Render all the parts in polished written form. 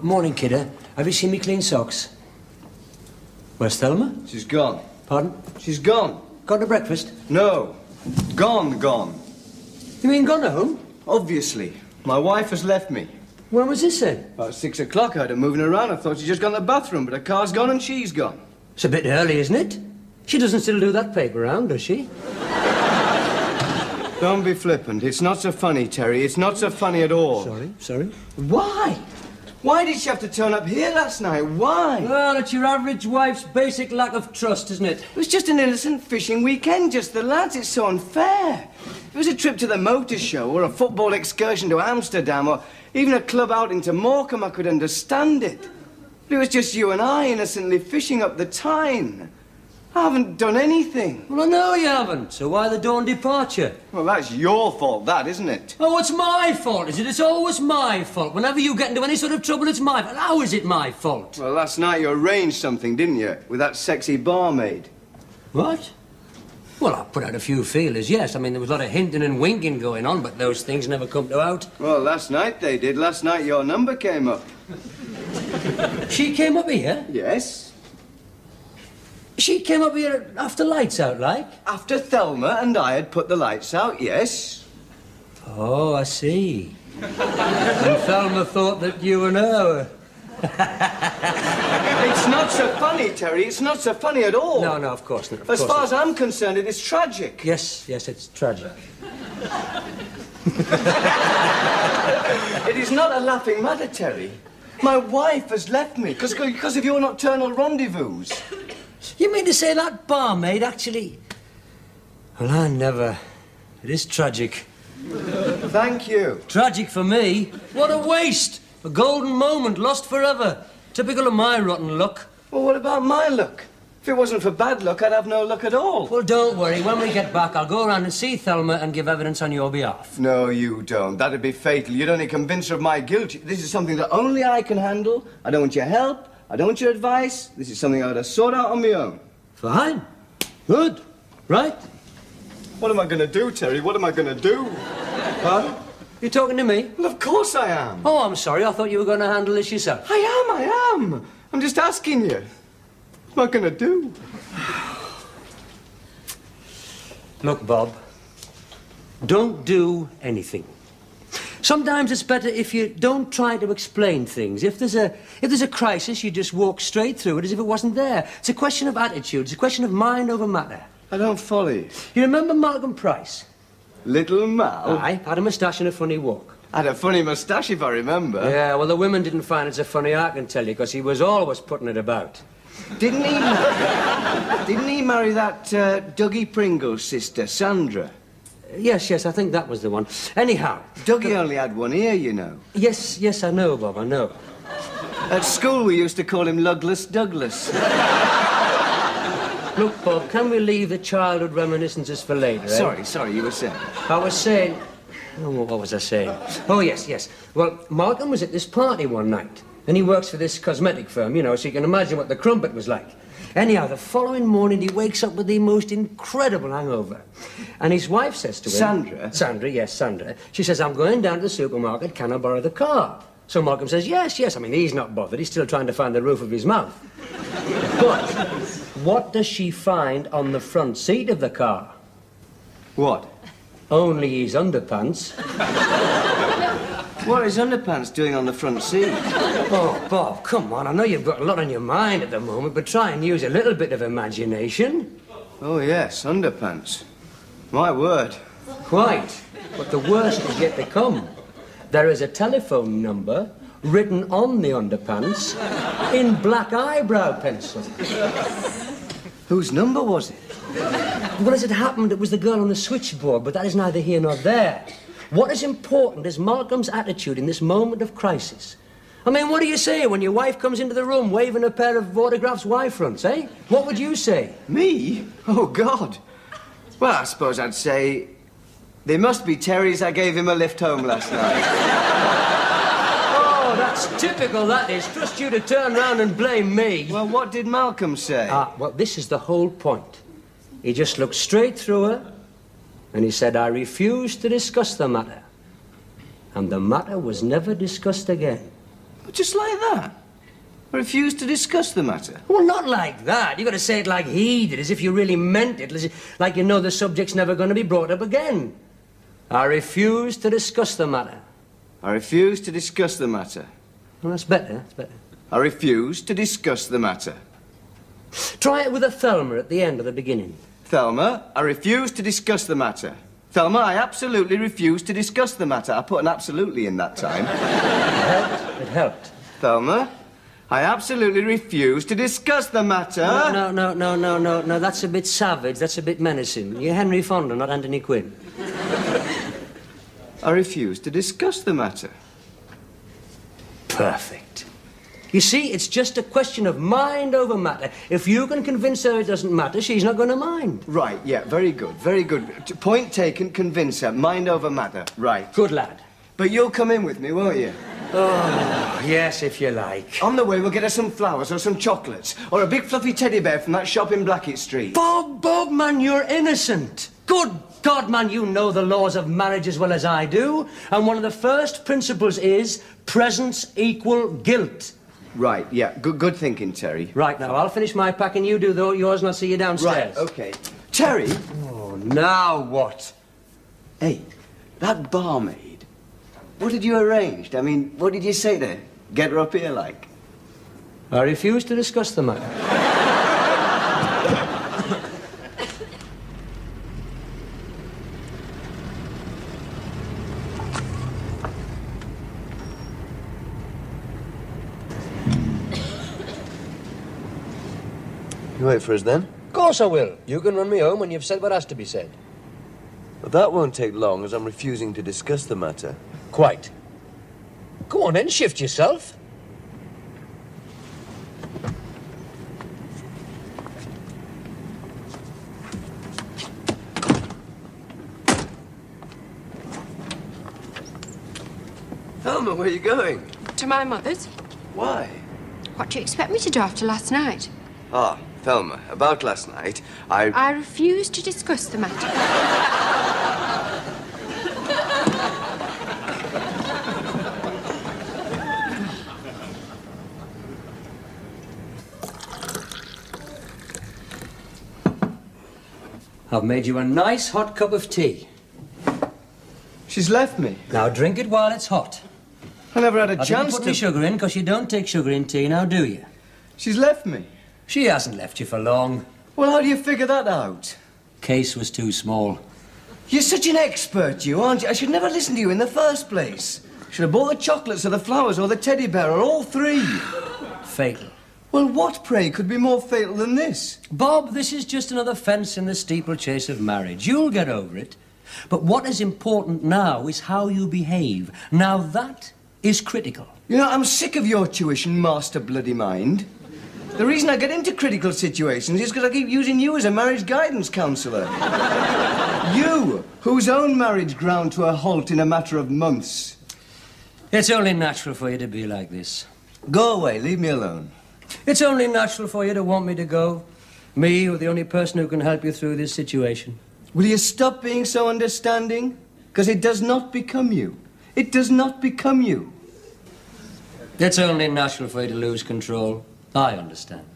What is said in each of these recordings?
Morning, kidder. Have you seen me clean socks? Where's Thelma? She's gone. Pardon? She's gone. Gone to breakfast? No. Gone. You mean gone home? Obviously. My wife has left me. When was this then? About 6 o'clock, I heard her moving around. I thought she'd just gone to the bathroom, but her car's gone and she's gone. It's a bit early, isn't it? She doesn't still do that paper round, does she? Don't be flippant. It's not so funny, Terry. It's not so funny at all. Sorry. Why? Why did she have to turn up here last night? Why? Well, it's your average wife's basic lack of trust, isn't it? It was just an innocent fishing weekend, just the lads. It's so unfair. If it was a trip to the motor show or a football excursion to Amsterdam or even a club outing to Morecambe, I could understand it. But it was just you and I innocently fishing up the Tyne. I haven't done anything. Well, I know you haven't, so why the dawn departure? Well, that's your fault, that, isn't it? Oh, it's my fault, is it? It's always my fault. Whenever you get into any sort of trouble, it's my fault. How is it my fault? Well, last night you arranged something, didn't you? With that sexy barmaid. What? Well, I put out a few feelers, yes. I mean, there was a lot of hinting and winking going on, but those things never come to out. Well, last night they did. Last night your number came up. She came up here? Yes. She came up here after lights out, like? After Thelma and I had put the lights out, yes. Oh, I see. And Thelma thought that you and her were... It's not so funny, Terry. It's not so funny at all. No, of course not. As far as I'm concerned, it is tragic. Yes, it's tragic. It is not a laughing matter, Terry. My wife has left me because of your nocturnal rendezvous. You mean to say that barmaid actually... Well, I never... It is tragic. Thank you. Tragic for me? What a waste! A golden moment lost forever. Typical of my rotten luck. Well, what about my luck? If it wasn't for bad luck, I'd have no luck at all. Well, don't worry. When we get back, I'll go around and see Thelma and give evidence on your behalf. No, you don't. That'd be fatal. You'd only convince her of my guilt. This is something that only I can handle. I don't want your help. I don't want your advice. This is something I would have sought out on my own. Fine. Good. Right. What am I going to do, Terry? What am I going to do? Huh? You talking to me? Well, of course I am. Oh, I'm sorry. I thought you were going to handle this yourself. I am. I'm just asking you. What am I going to do? Look, Bob, don't do anything. Sometimes it's better if you don't try to explain things. If there's a crisis, you just walk straight through it as if it wasn't there. It's a question of attitude. It's a question of mind over matter. I don't follow you. You remember Malcolm Price? Little Mal? Aye, had a moustache and a funny walk. Had a funny moustache, if I remember. Yeah, well, the women didn't find it so funny, I can tell you, because he was always putting it about. Didn't he marry that Dougie Pringle's sister, Sandra? Yes, I think that was the one. Anyhow... Dougie only had one ear, you know. Yes, I know, Bob, I know. At school, we used to call him Lugless Douglas. Look, Bob, can we leave the childhood reminiscences for later, eh? Sorry, you were saying? I was saying... Oh, what was I saying? Oh, yes. Well, Malcolm was at this party one night, and he works for this cosmetic firm, you know, so you can imagine what the crumpet was like. Anyhow, the following morning, he wakes up with the most incredible hangover. And his wife says to him... Sandra? Sandra. She says, I'm going down to the supermarket, can I borrow the car? So Malcolm says, yes. I mean, he's not bothered. He's still trying to find the roof of his mouth. But what does she find on the front seat of the car? What? Only his underpants. What is underpants doing on the front seat? Oh, Bob, come on. I know you've got a lot on your mind at the moment, but try and use a little bit of imagination. Oh, yes, underpants. My word. Quite. But the worst is yet to come. There is a telephone number written on the underpants in black eyebrow pencil. Whose number was it? Well, as it happened, it was the girl on the switchboard, but that is neither here nor there. What is important is Malcolm's attitude in this moment of crisis. I mean, what do you say when your wife comes into the room waving a pair of autographs Y-fronts, eh? What would you say? Me? Oh, God. Well, I suppose I'd say, they must be Terry's. I gave him a lift home last night. Oh, that's typical, that is. Trust you to turn round and blame me. Well, what did Malcolm say? Well, this is the whole point. He just looked straight through her, and he said, I refuse to discuss the matter. And the matter was never discussed again. Just like that? I refuse to discuss the matter. Well, not like that. You've got to say it like he did, as if you really meant it, like you know the subject's never going to be brought up again. I refuse to discuss the matter. I refuse to discuss the matter. Well, that's better, that's better. I refuse to discuss the matter. Try it with a Thelma at the end or the beginning. Thelma, I refuse to discuss the matter. Thelma, I absolutely refuse to discuss the matter. I put an absolutely in that time. It helped. Thelma, I absolutely refuse to discuss the matter. No, that's a bit savage, that's a bit menacing. You're Henry Fonda, not Anthony Quinn. I refuse to discuss the matter. Perfect. You see, it's just a question of mind over matter. If you can convince her it doesn't matter, she's not going to mind. Right, yeah, very good, very good. Point taken, convince her. Mind over matter. Right. Good lad. But you'll come in with me, won't you? Oh, yes, if you like. On the way, we'll get her some flowers or some chocolates or a big fluffy teddy bear from that shop in Blackett Street. Bob, man, you're innocent. Good God, man, you know the laws of marriage as well as I do. And one of the first principles is presence equal guilt. Right, yeah. Good thinking, Terry. Right, now, I'll finish my pack and you do yours and I'll see you downstairs. Right, OK. Terry? Oh, now what? Hey, that barmaid, what had you arranged? I mean, what did you say to her? Get her up here, like? I refuse to discuss the matter. You wait for us, then? Of course I will. You can run me home when you've said what has to be said. Well, that won't take long, as I'm refusing to discuss the matter. Quite. Go on then, shift yourself. Thelma, where are you going? To my mother's. Why? What do you expect me to do after last night? Ah, Thelma, about last night, I refuse to discuss the matter. I've made you a nice hot cup of tea. She's left me. Now drink it while it's hot. I never had a I didn't chance put to... the sugar in, because you don't take sugar in tea now, do you? She's left me. She hasn't left you for long. Well, how do you figure that out? Case was too small. You're such an expert, you, aren't you? I should never listen to you in the first place. Should have bought the chocolates or the flowers or the teddy bear or all three. Fatal. Well, what, pray, could be more fatal than this? Bob, this is just another fence in the steeplechase of marriage. You'll get over it. But what is important now is how you behave. Now that is critical. You know, I'm sick of your tuition, master bloody mind. The reason I get into critical situations is because I keep using you as a marriage guidance counsellor. You, whose own marriage ground to a halt in a matter of months. It's only natural for you to be like this. Go away, leave me alone. It's only natural for you to want me to go. Me, who's the only person who can help you through this situation. Will you stop being so understanding? Because it does not become you. It does not become you. It's only natural for you to lose control. I understand.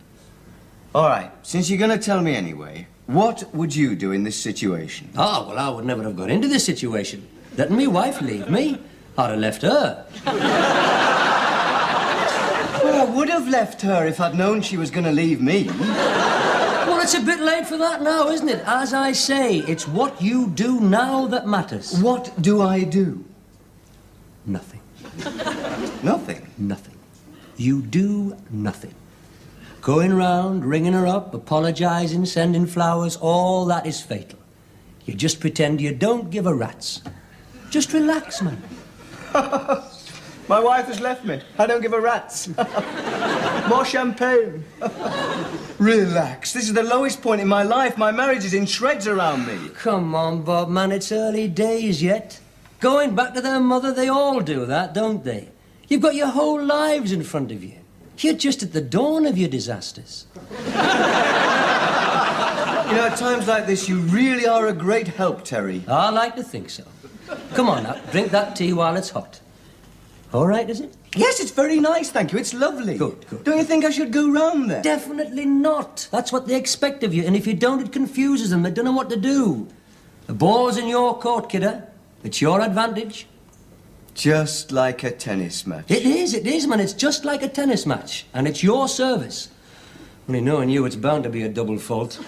All right, since you're going to tell me anyway, what would you do in this situation? Ah, well, I would never have got into this situation. Letting me wife leave me, I'd have left her. Well, I would have left her if I'd known she was going to leave me. Well, it's a bit late for that now, isn't it? As I say, it's what you do now that matters. What do I do? Nothing. Nothing? Nothing. You do nothing. Going round, ringing her up, apologising, sending flowers, all that is fatal. You just pretend you don't give a rat's. Just relax, man. My wife has left me. I don't give a rat's. More champagne. Relax. This is the lowest point in my life. My marriage is in shreds around me. Come on, Bob, man, it's early days yet. Going back to their mother, they all do that, don't they? You've got your whole lives in front of you. You're just at the dawn of your disasters. You know, at times like this, you really are a great help, Terry. I like to think so. Come on now, drink that tea while it's hot. All right, is it? Yes, it's very nice, thank you. It's lovely. Good, good. Don't you think I should go round there? Definitely not. That's what they expect of you. And if you don't, it confuses them. They don't know what to do. The ball's in your court, kidder. It's your advantage. Just like a tennis match. It is, man. It's just like a tennis match. And it's your service. Only knowing you, it's bound to be a double fault.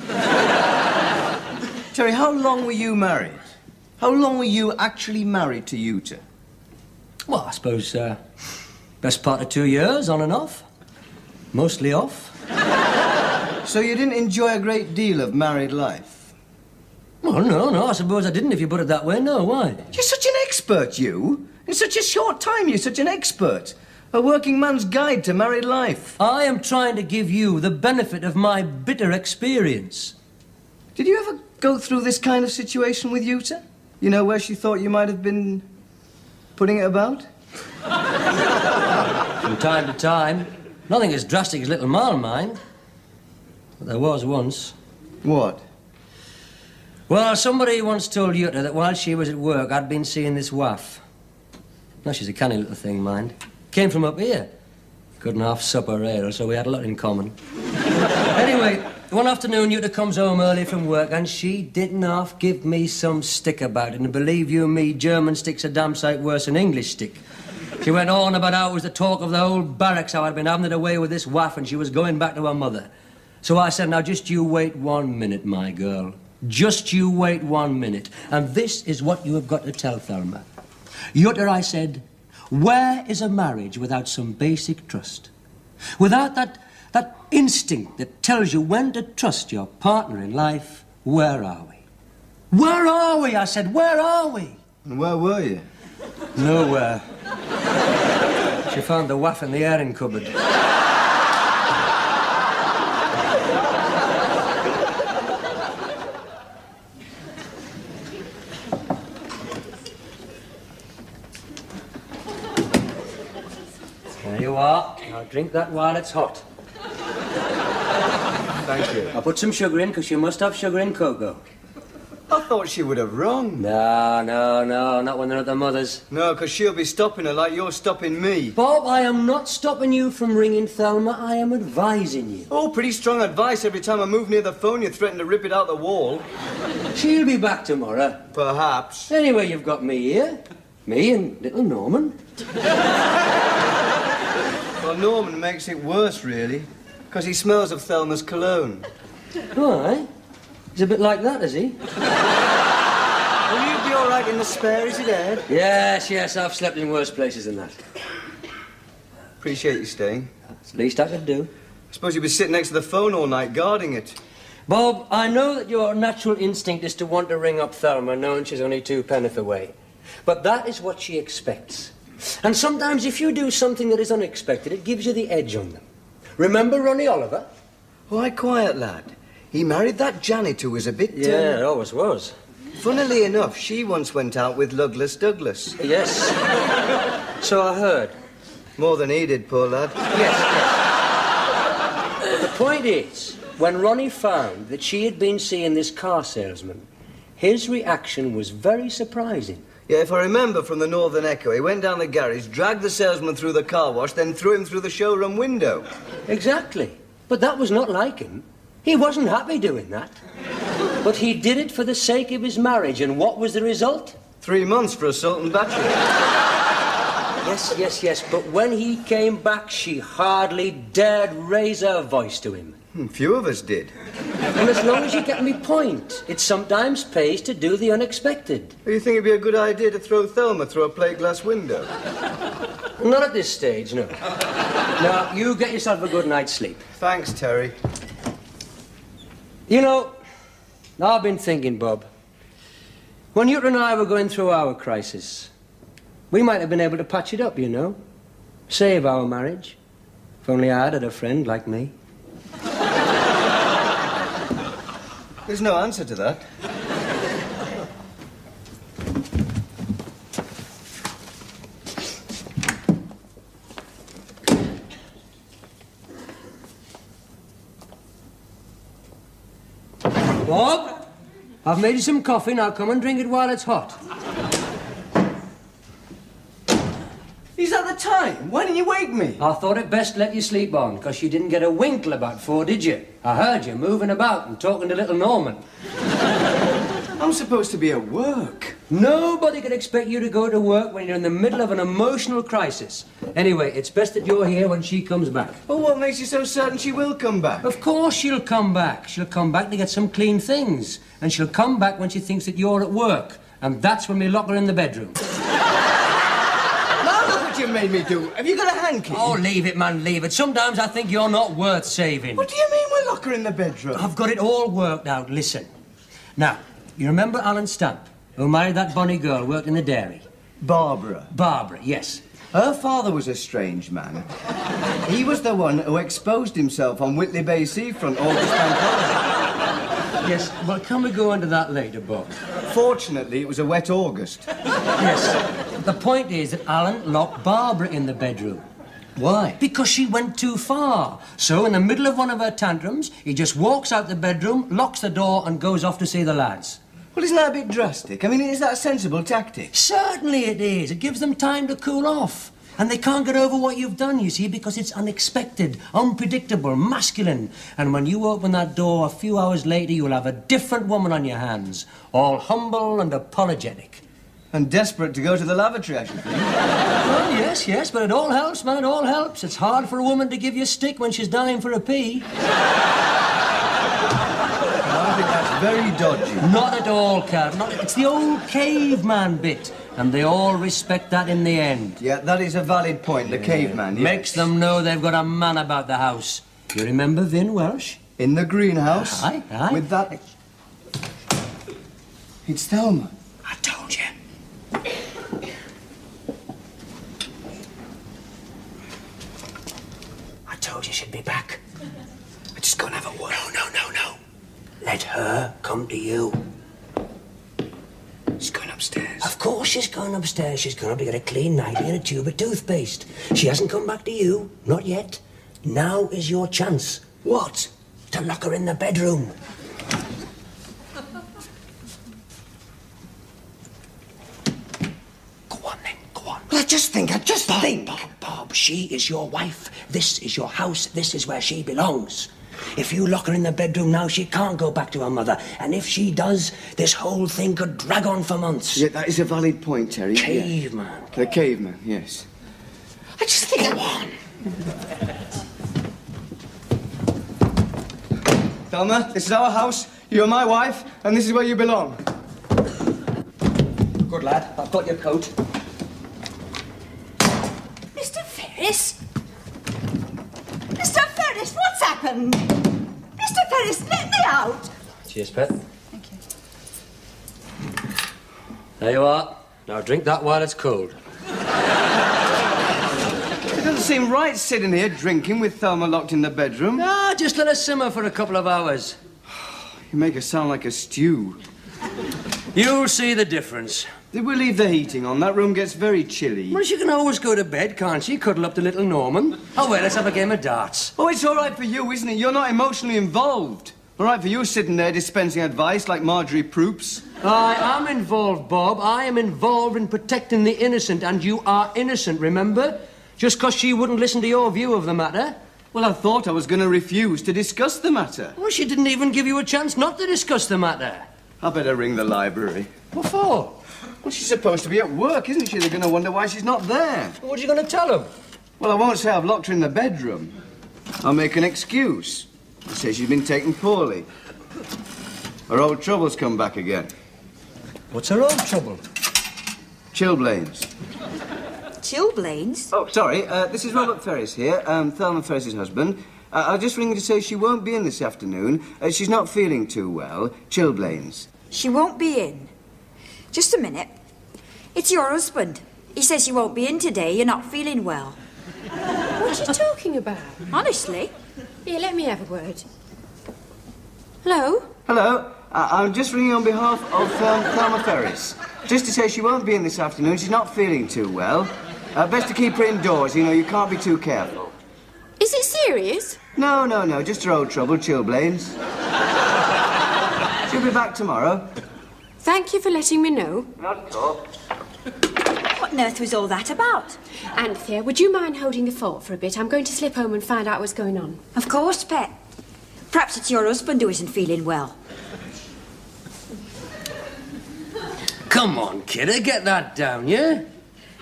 Terry, how long were you married? How long were you actually married to Utah? Well, I suppose, best part of 2 years, on and off. Mostly off. So you didn't enjoy a great deal of married life? Well, no, I suppose I didn't, if you put it that way. No, why? You're such an expert, you. In such a short time, you're such an expert. A working man's guide to married life. I am trying to give you the benefit of my bitter experience. Did you ever go through this kind of situation with Utah? You know, where she thought you might have been putting it about? From time to time. Nothing as drastic as little Mal, mind. But there was once. What? Well, somebody once told Utah that while she was at work, I'd been seeing this waff. Now, she's a canny little thing, mind. Came from up here. Couldn't half sup her ale, so we had a lot in common. Anyway, one afternoon, Utah comes home early from work, and she didn't half give me some stick about it. And believe you me, German stick's a damn sight worse than English stick. She went on about how it was the talk of the whole barracks, how I'd been having it away with this waff, and she was going back to her mother. So I said, now, just you wait 1 minute, my girl. Just you wait 1 minute. And this is what you have got to tell Thelma. Utah, I said, where is a marriage without some basic trust? Without that instinct that tells you when to trust your partner in life, where are we? Where are we? I said, where are we? And where were you? Nowhere. She found the waff in the airing cupboard. There you are. Now drink that while it's hot. Thank you. I'll put some sugar in, because you must have sugar in cocoa. I thought she would have rung. No, not when they're at their mother's. No, because she'll be stopping her like you're stopping me. Bob, I am not stopping you from ringing Thelma. I am advising you. Oh, pretty strong advice. Every time I move near the phone, you threaten to rip it out the wall. She'll be back tomorrow. Perhaps. Anyway, you've got me here. Me and little Norman. Well, Norman makes it worse, really. Because he smells of Thelma's cologne. All right. He's a bit like that, is he? Will you be all right in the spare? Is it Ed? Yes, I've slept in worse places than that. Appreciate you staying. That's the least I could do. I suppose you'll be sitting next to the phone all night, guarding it. Bob, I know that your natural instinct is to want to ring up Thelma, knowing she's only 2 penneth away. But that is what she expects. And sometimes if you do something that is unexpected, it gives you the edge on them. Remember Ronnie Oliver? Why, quiet, lad. He married that Janet who was a bit... Yeah, it always was. Funnily enough, she once went out with Lugless Douglas. Yes. So I heard. More than he did, poor lad. Yes. But the point is, when Ronnie found that she had been seeing this car salesman, his reaction was very surprising. Yeah, if I remember from the Northern Echo, he went down the garage, dragged the salesman through the car wash, then threw him through the showroom window. Exactly. But that was not like him. He wasn't happy doing that. But he did it for the sake of his marriage, and what was the result? 3 months for assault and battery. Yes, but when he came back, she hardly dared raise her voice to him. Few of us did. And as long as you get me point, it sometimes pays to do the unexpected. Do you think it'd be a good idea to throw Thelma through a plate glass window? Not at this stage, no. Now, you get yourself a good night's sleep. Thanks, Terry. You know, I've been thinking, Bob, when you and I were going through our crisis, we might have been able to patch it up, you know. Save our marriage. If only I had a friend like me. There's no answer to that. Bob, I've made you some coffee. Now come and drink it while it's hot. Is that the time? Why didn't you wake me? I thought it best let you sleep on, because you didn't get a wink till about 4, did you? I heard you moving about and talking to little Norman. I'm supposed to be at work. Nobody could expect you to go to work when you're in the middle of an emotional crisis. Anyway, it's best that you're here when she comes back. Well, what makes you so certain she will come back? Of course she'll come back. She'll come back to get some clean things. And she'll come back when she thinks that you're at work. And that's when we lock her in the bedroom. Now look what you made me do. Have you got a hanky? Oh, leave it, man, leave it. Sometimes I think you're not worth saving. What do you mean we'll lock her in the bedroom? I've got it all worked out. Listen. Now, you remember Alan Stamp, who married that bonny girl, worked in the dairy? Barbara. Barbara, yes. Her father was a strange man. He was the one who exposed himself on Whitley Bay seafront August Bank holiday. Yes, well, can we go into that later, Bob? Fortunately, it was a wet August. Yes. The point is that Alan locked Barbara in the bedroom. Why? Because she went too far. So, in the middle of one of her tantrums, he just walks out the bedroom, locks the door, and goes off to see the lads. Well, isn't that a bit drastic? I mean, is that a sensible tactic? Certainly it is. It gives them time to cool off. And they can't get over what you've done, you see, because it's unexpected, unpredictable, masculine. And when you open that door a few hours later, you'll have a different woman on your hands, all humble and apologetic. And desperate to go to the lavatory, I should think. Well, yes, but it all helps, man, it all helps. It's hard for a woman to give you a stick when she's dying for a pee. I think that's very dodgy. Not at all, Cat. It's the old caveman bit. And they all respect that in the end. Yeah, that is a valid point, the caveman, yes. Makes them know they've got a man about the house. You remember Vin Welsh? In the greenhouse? Aye. With that... It's Thelma. I told you. I told you she'd be back. I just go and have a word. No. Let her come to you. She's going upstairs. Of course she's going upstairs. She's gone up to get a clean nightie and a tube of toothpaste. She hasn't come back to you. Not yet. Now is your chance. What? To lock her in the bedroom. Go on then, go on. Well, I just think. Bob, she is your wife. This is your house. This is where she belongs. If you lock her in the bedroom now, she can't go back to her mother. And if she does, this whole thing could drag on for months. Yeah, that is a valid point, Terry. Caveman. Yeah. The caveman, yes. I just think... Go on. Thelma, this is our house. You're my wife, and this is where you belong. Good lad. I've got your coat. Mr. Ferris? Mr. Ferris, what's happened? Mr. Ferris, let me out. Cheers, Pet. Thank you. There you are. Now drink that while it's cold. It doesn't seem right sitting here drinking with Thelma locked in the bedroom. Ah, just let her simmer for a couple of hours. You make her sound like a stew. You'll see the difference. Did we leave the heating on? That room gets very chilly. Well, she can always go to bed, can't she? Cuddle up to little Norman. Oh, well, let's have a game of darts. Oh, it's all right for you, isn't it? You're not emotionally involved. All right for you sitting there dispensing advice like Marjorie Proops. I am involved, Bob. I am involved in protecting the innocent, and you are innocent, remember? Just 'cause she wouldn't listen to your view of the matter. Well, I thought I was going to refuse to discuss the matter. Well, she didn't even give you a chance not to discuss the matter. I better ring the library. What for? Well, she's supposed to be at work, isn't she? They're going to wonder why she's not there. What are you going to tell them? Well, I won't say I've locked her in the bedroom. I'll make an excuse. I'll say she's been taken poorly. Her old trouble's come back again. What's her old trouble? Chilblains. Chilblains? Oh, sorry. This is Robert Ferris here, Thelma Ferris's husband. I'll just ring to say she won't be in this afternoon. She's not feeling too well. Chilblains. She won't be in. Just a minute. It's your husband. He says you won't be in today. You're not feeling well. What are you talking about? Honestly? Here, let me have a word. Hello? Hello. I'm just ringing on behalf of Thelma Ferris. Just to say she won't be in this afternoon. She's not feeling too well. Best to keep her indoors. You know, you can't be too careful. Is it serious? No. Just her old trouble, chilblains. She'll be back tomorrow. Thank you for letting me know. Not at all. What on earth was all that about? Anthea, would you mind holding the fort for a bit? I'm going to slip home and find out what's going on. Of course, Pet. Perhaps it's your husband who isn't feeling well. Come on, kidder, get that down, yeah?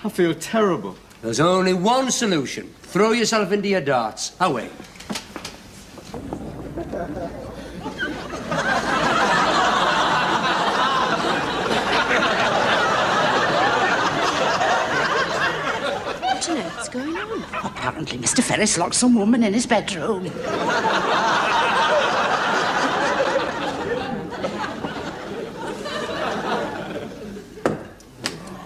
I feel terrible. There's only one solution. Throw yourself into your darts. Away. What on earth's going on? Apparently, Mr. Ferris locked some woman in his bedroom.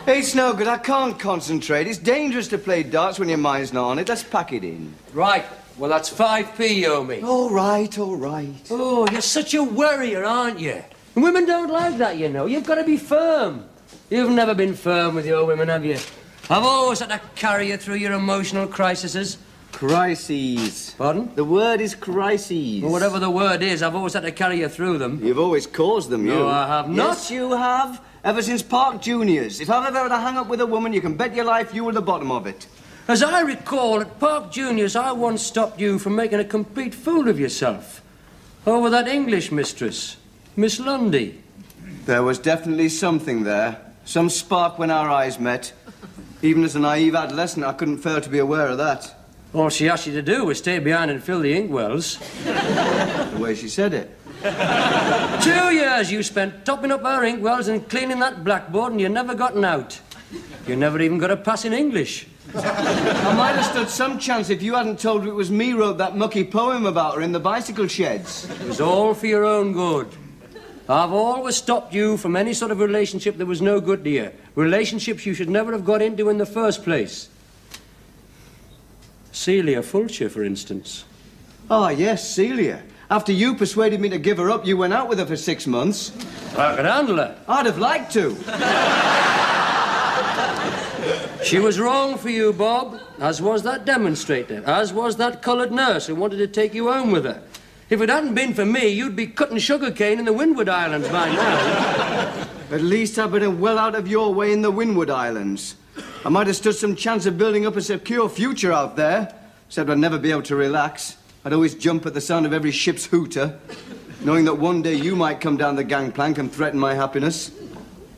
It's no good. I can't concentrate. It's dangerous to play darts when your mind's not on it. Let's pack it in. Right. Well, that's 5p, you owe me. All right, all right. Oh, you're such a worrier, aren't you? And women don't like that, you know. You've got to be firm. You've never been firm with your women, have you? I've always had to carry you through your emotional crises. Crises. Pardon? The word is crises. Well, whatever the word is, I've always had to carry you through them. You've always caused them, you. No, I have not. Yes, you have. Ever since Park Juniors. If I've ever had a hang-up with a woman, you can bet your life you were the bottom of it. As I recall, at Park Juniors, I once stopped you from making a complete fool of yourself. Over that English mistress, Miss Lundy. There was definitely something there. Some spark when our eyes met. Even as a naive adolescent, I couldn't fail to be aware of that. All she asked you to do was stay behind and fill the inkwells. The way she said it. 2 years you spent topping up our inkwells and cleaning that blackboard, and you never gotten out. You never even got a pass in English. I might have stood some chance if you hadn't told her it was me who wrote that mucky poem about her in the bicycle sheds. It was all for your own good. I've always stopped you from any sort of relationship that was no good to you. Relationships you should never have got into in the first place. Celia Fulcher, for instance. Ah, yes, Celia. After you persuaded me to give her up, you went out with her for 6 months. I could handle her. I'd have liked to. She was wrong for you, Bob, as was that demonstrator, as was that coloured nurse who wanted to take you home with her. If it hadn't been for me, you'd be cutting sugarcane in the Windward Islands by now. At least I've been well out of your way in the Windward Islands. I might have stood some chance of building up a secure future out there, except I'd never be able to relax. I'd always jump at the sound of every ship's hooter, knowing that one day you might come down the gangplank and threaten my happiness.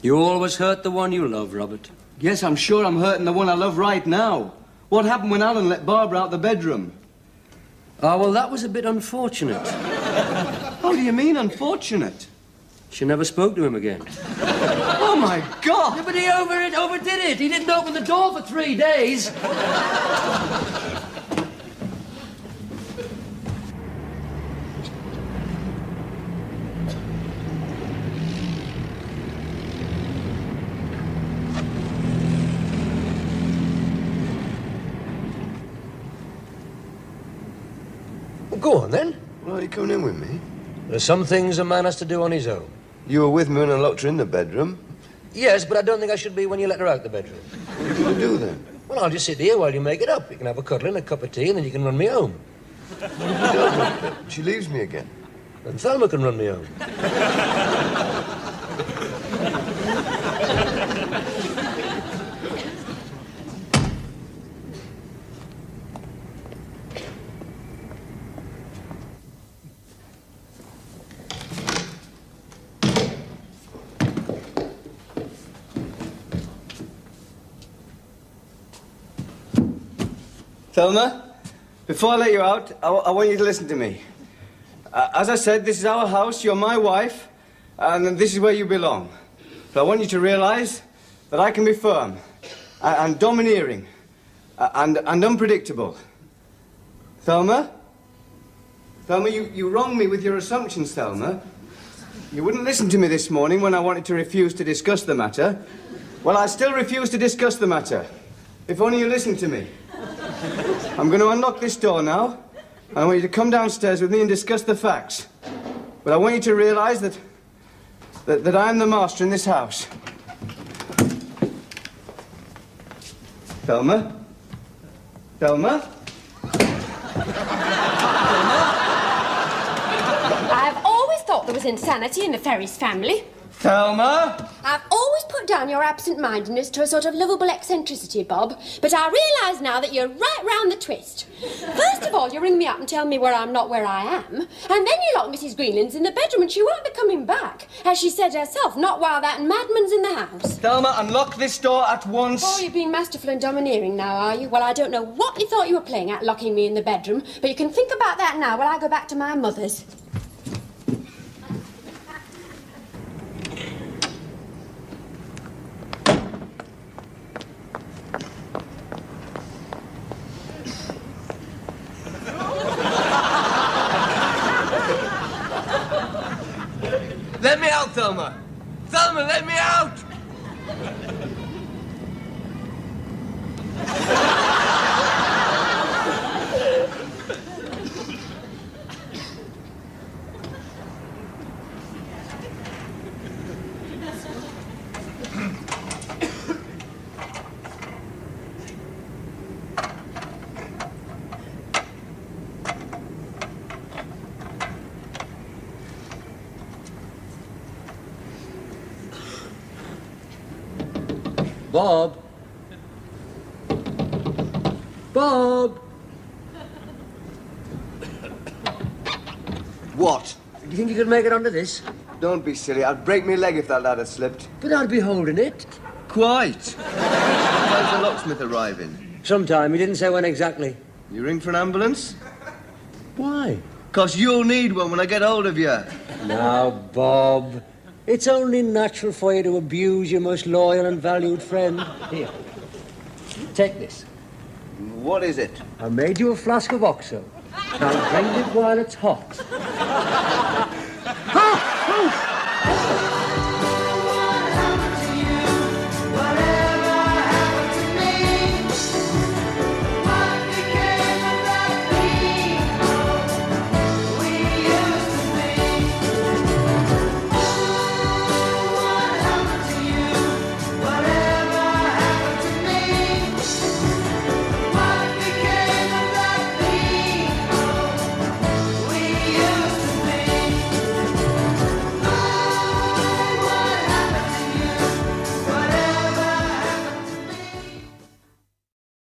You always hurt the one you love, Robert. Yes, I'm sure I'm hurting the one I love right now. What happened when Alan let Barbara out the bedroom? Oh, well, that was a bit unfortunate. How do you mean, unfortunate? She never spoke to him again. Oh, my God! Yeah, but he overdid it. He didn't open the door for 3 days. Go on, then. Well, are you coming in with me? There's some things a man has to do on his own. You were with me when I locked her in the bedroom. Yes, but I don't think I should be when you let her out the bedroom. What are you going to do, then? Well, I'll just sit here while you make it up. You can have a cuddle and a cup of tea, and then you can run me home. She leaves me again. And Thelma can run me home. Thelma, before I let you out, I want you to listen to me. As I said, this is our house, you're my wife, and this is where you belong. But I want you to realize that I can be firm, and domineering, and unpredictable. Thelma? Thelma, you wronged me with your assumptions, Thelma. You wouldn't listen to me this morning when I wanted to refuse to discuss the matter. Well, I still refuse to discuss the matter. If only you listen to me. I'm going to unlock this door now, and I want you to come downstairs with me and discuss the facts. But I want you to realize that I'm the master in this house. Thelma? Thelma? I've always thought there was insanity in the Ferris family. Thelma? I've always put down your absent-mindedness to a sort of lovable eccentricity, Bob, but I realise now that you're right round the twist. First of all, you ring me up and tell me where I'm not where I am, and then you lock Mrs. Greenlands in the bedroom and she won't be coming back, as she said herself, not while that madman's in the house. Thelma, unlock this door at once. Oh, you're being masterful and domineering now, are you? Well, I don't know what you thought you were playing at, locking me in the bedroom, but you can think about that now while I go back to my mother's. Let me out, Thelma! Thelma, let me out! Bob? Bob? What? Do you think you could make it onto this? Don't be silly. I'd break my leg if that ladder slipped. But I'd be holding it. Quite. When's the locksmith arriving? Sometime. He didn't say when exactly. You ring for an ambulance? Why? 'Cause you'll need one when I get hold of you. Now, Bob, it's only natural for you to abuse your most loyal and valued friend. Here, take this. What is it? I made you a flask of Oxo. Now drink it while it's hot.